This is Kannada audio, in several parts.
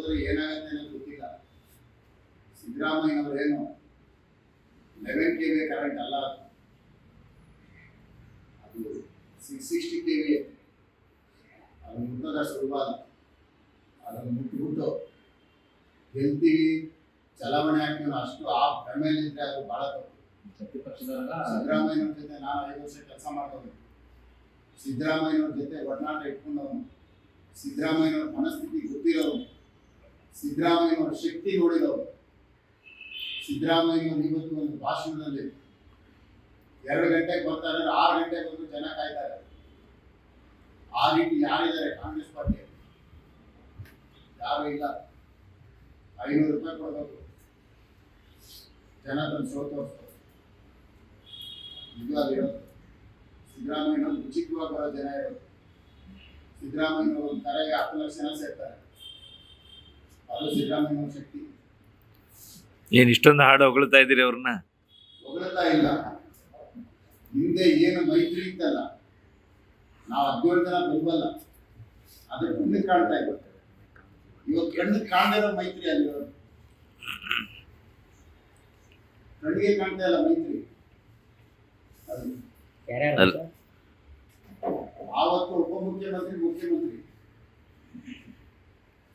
ಹೋದ್ರೆ ಏನಾಗುತ್ತೆ ಅನ್ನೋದು ಗೊತ್ತಿಲ್ಲ. ಸಿದ್ದರಾಮಯ್ಯನವರೇನು 11 KV ಕರೆಂಟ್ ಅಲ್ಲ, ಅದು 660 KV. ಅದು ಮುಟ್ಟದ ಸುಲಭ ಅಲ್ಲ. ಅದನ್ನು ಮುಟ್ಟಿಬಿಟ್ಟು ಗೆಲ್ತೀವಿ ಚಲಾವಣೆ ಹಾಕ್ತೀವಿ ಅಷ್ಟು ಆ ಭ್ರಮೆಯಲ್ಲಿದ್ದರೆ ಅದು ಭಾಳ ತಪ್ಪು. ಸಿದ್ದರಾಮಯ್ಯನವ್ರ ಜೊತೆ ನಾನು 5 ವರ್ಷ ಕೆಲಸ ಮಾಡ್ಕೊಂಡು ಸಿದ್ದರಾಮಯ್ಯನವ್ರ ಜೊತೆ ಒಡನಾಟ ಇಟ್ಕೊಂಡವನು, ಸಿದ್ದರಾಮಯ್ಯನವ್ರ ಮನಸ್ಥಿತಿ ಗೊತ್ತಿರೋನು, ಸಿದ್ದರಾಮಯ್ಯನವ್ರ ಶಕ್ತಿ ನೋಡಿದವರು. ಸಿದ್ದರಾಮಯ್ಯನವ್ರು ಇವತ್ತು ಒಂದು ಭಾಷಣದಲ್ಲಿ 2 ಗಂಟೆಗೆ ಬರ್ತಾರೆ, 6 ಗಂಟೆಗೆ ಬಂದು ಜನ ಕಾಯ್ತಾರೆ. ಆ ರೀತಿ ಯಾರಿದ್ದಾರೆ ಕಾಂಗ್ರೆಸ್ ಪಾರ್ಟಿ? ಯಾರು ಇಲ್ಲ. 500 ರೂಪಾಯಿ ಕೊಡಬೇಕು, ಜನ ತಂದು ಶೋ ತೋರಿಸ್ತಾರೆ. ಇದು ಅದಿರೋದು. ಸಿದ್ದರಾಮಯ್ಯನವ್ರು ಉಚಿತವಾಗಿ ಬರೋ ಜನ ಇರೋದು. ಸಿದ್ದರಾಮಯ್ಯನವ್ರು ಒಂದು ಕರೆಗೆ 10 ಲಕ್ಷ ಜನ ಸೇರ್ತಾರೆ. ಅದು ಸಿದ್ದರಾಮಯ್ಯನವ್ರ ಶಕ್ತಿ. ಏನು ಇಷ್ಟೊಂದು ಹಾಡು ಹೊಗಳ್ತಾ ಇದ್ದೀರಿ ಅವ್ರನ್ನ? ಹೊಗಳ್ತಾ ಇಲ್ಲ. ಹಿಂದೆ ಏನು ಮೈತ್ರಿ ಇತ್ತಲ್ಲ, ನಾವು 17 ಜನ ಬಲ್ಬಲ್ಲ, ಅದು ಕಣ್ಣಿಗೆ ಕಾಣ್ತಾ ಇತ್ತು. ಇವತ್ತು ಕಣ್ಣಿಗೆ ಕಾಣದಿರೋ ಮೈತ್ರಿ ಅಲ್ಲಿರೋದು. ಕಣ್ಣಿಗೆ ಕಾಣ್ತಾ ಇಲ್ಲ ಮೈತ್ರಿ. ಅದು ಆವತ್ತು ಉಪಮುಖ್ಯಮಂತ್ರಿ, ಮುಖ್ಯಮಂತ್ರಿ,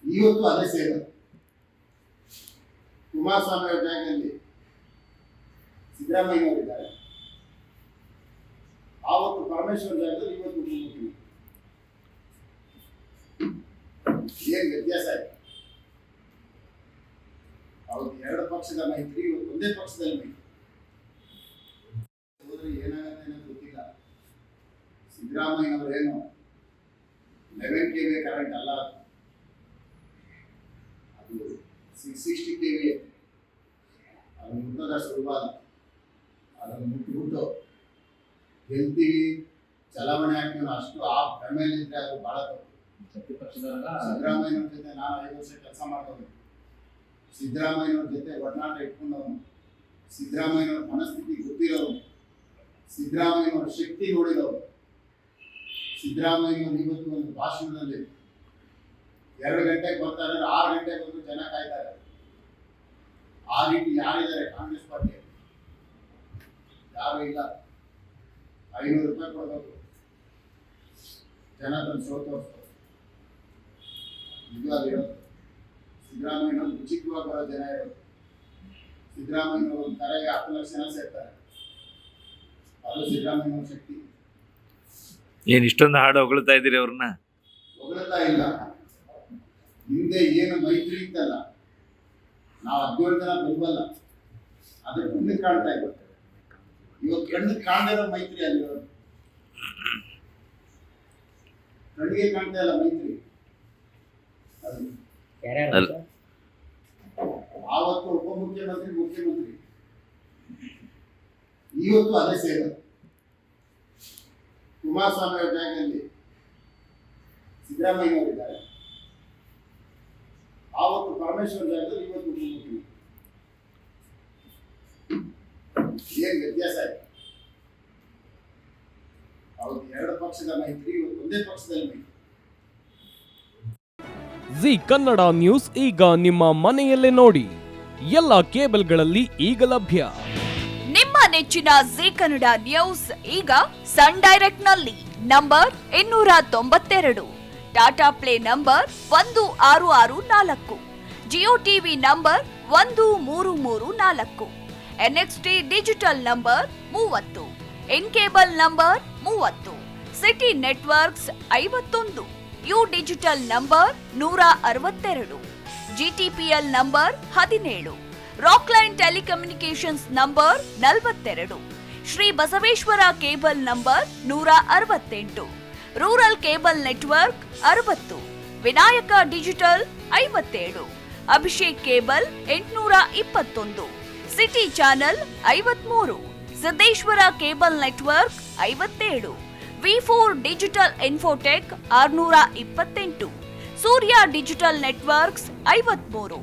ಇವತ್ತು ಅದೇ ಸೇವೆ. ಕುಮಾರಸ್ವಾಮಿ ಅವರ ಜಾಗದಲ್ಲಿ ಸಿದ್ದರಾಮಯ್ಯನವರಿದ್ದಾರೆ. ಆವತ್ತು ಪರಮೇಶ್ವರ್ ಜಾಗದಲ್ಲಿ ಇವತ್ತು ಉಪಮುಖ್ಯಮಂತ್ರಿ. ಏನ್ ವ್ಯತ್ಯಾಸ ಇದೆ? ಅವತ್ತು 2 ಪಕ್ಷದ ಮೈತ್ರಿ, ಒಂದೇ ಪಕ್ಷದಲ್ಲಿ ಮೈತ್ರಿ. ಹೋದ್ರೆ ಏನಾಗುತ್ತೆ ಅನ್ನೋದು ಗೊತ್ತಿಲ್ಲ. ಸಿದ್ದರಾಮಯ್ಯನವರೇನು 11 KV ಕರೆಂಟ್ ಅಲ್ಲ, ಅದು 660 KV. ಅದು ಮುಟ್ಟದ ಸುಲಭ ಅಲ್ಲ. ಅದನ್ನು ಮುಟ್ಟಿಬಿಟ್ಟು ಗೆಲ್ತೀವಿ ಚಲಾವಣೆ ಹಾಕ್ತೀವಿ ಅಷ್ಟು ಆ ಭ್ರಮೆಯಲ್ಲಿದ್ದರೆ ಅದು ಭಾಳ ತಪ್ಪು. ಸಿದ್ದರಾಮಯ್ಯನವ್ರ ಜೊತೆ ನಾನು 5 ವರ್ಷ ಕೆಲಸ ಮಾಡ್ಕೊಂಡು ಸಿದ್ದರಾಮಯ್ಯನವ್ರ ಜೊತೆ ಒಡನಾಟ ಇಟ್ಕೊಂಡವನು, ಸಿದ್ದರಾಮಯ್ಯನವ್ರ ಮನಸ್ಥಿತಿ ಗೊತ್ತಿರೋನು, ಸಿದ್ದರಾಮಯ್ಯನವ್ರ ಶಕ್ತಿ ನೋಡಿದವರು. ಸಿದ್ದರಾಮಯ್ಯನವ್ರು ಇವತ್ತು ಒಂದು ಭಾಷಣದಲ್ಲಿ 2 ಗಂಟೆಗೆ ಬರ್ತಾರೆ, 6 ಗಂಟೆಗೆ ಬಂದು ಜನ ಕಾಯ್ತಾರೆ. ಆ ರೀತಿ ಯಾರಿದ್ದಾರೆ ಕಾಂಗ್ರೆಸ್ ಪಾರ್ಟಿ? ಯಾರು ಇಲ್ಲ. 500 ರೂಪಾಯಿ ಕೊಡಬೇಕು, ಜನ ತಂದು ಶೋ ತೋರಿಸ್ತಾರೆ. ಇದು ಅದಿರೋದು. ಸಿದ್ದರಾಮಯ್ಯನವ್ರು ಉಚಿತವಾಗಿ ಬರೋ ಜನ ಇರೋದು. ಸಿದ್ದರಾಮಯ್ಯನವ್ರು ಒಂದು ಕರೆಗೆ 10 ಲಕ್ಷ ಜನ ಸೇರ್ತಾರೆ. ಅದು ಸಿದ್ದರಾಮಯ್ಯನವ್ರ ಶಕ್ತಿ. ಏನು ಇಷ್ಟೊಂದು ಹಾಡು ಹೊಗಳ್ತಾ ಇದ್ದೀರಿ ಅವ್ರನ್ನ? ಹೊಗಳ್ತಾ ಇಲ್ಲ. ಹಿಂದೆ ಏನು ಮೈತ್ರಿ ಇತ್ತಲ್ಲ, ನಾವು 17 ಜನ ಬಲ್ಬಲ್ಲ, ಅದು ಕಣ್ಣಿಗೆ ಕಾಣ್ತಾ ಇತ್ತು. ಇವತ್ತು ಕಣ್ಣಿಗೆ ಕಾಣದಿರೋ ಮೈತ್ರಿ ಅಲ್ಲಿರೋದು. ಕಣ್ಣಿಗೆ ಕಾಣ್ತಾ ಇಲ್ಲ ಮೈತ್ರಿ. ಅದು ಆವತ್ತು ಉಪಮುಖ್ಯಮಂತ್ರಿ, ಮುಖ್ಯಮಂತ್ರಿ, ಇವತ್ತು ಅದೇ ಸೇವೆ. ಕುಮಾರಸ್ವಾಮಿ ಅವರ ಜಾಗದಲ್ಲಿ ಸಿದ್ದರಾಮಯ್ಯನವರಿದ್ದಾರೆ. ಆವತ್ತು ಪರಮೇಶ್ವರ್ ಜಾಗದಲ್ಲಿ ಇವತ್ತು ಉಪಮುಖ್ಯಮಂತ್ರಿ. ಏನ್ ವ್ಯತ್ಯಾಸ ಇದೆ? ಅವತ್ತು 2 ಪಕ್ಷದ ಮೈತ್ರಿ, ಒಂದೇ ಪಕ್ಷದಲ್ಲಿ ಮೈತ್ರಿ. ಜಿ ಕನ್ನಡ ನ್ಯೂಸ್ ಈಗ ನಿಮ್ಮ ಮನೆಯಲ್ಲೇ ನೋಡಿ. ಎಲ್ಲ ಕೇಬಲ್ಗಳಲ್ಲಿ ಈಗ ಲಭ್ಯ. ನಿಮ್ಮ ನೆಚ್ಚಿನ ಜಿ ಕನ್ನಡ ನ್ಯೂಸ್ ಈಗ ಸನ್ ಡೈರೆಕ್ಟ್ ನಲ್ಲಿ number 292, Tata play number 1664, Jio TV number 1334, NXT digital number 30, in cable number 30, city networks 51, U digital number 162, GTPL number 17, Rockline telecommunications number 42, Shri Basaveshwara cable number 168, rural cable network 60, Vinayaka digital 57, Abhishek cable 821, city channel 53, Siddeshwara cable network 57, V4 digital Infotech 628, Surya digital networks 53,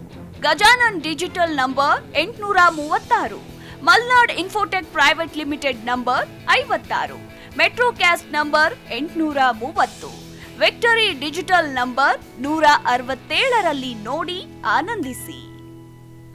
Gajanan digital number 836, Malnad Infotech private limited number 56, metro cast number 830, victory digital number 167ರಲ್ಲಿ ನೋಡಿ ಆನಂದಿಸಿ.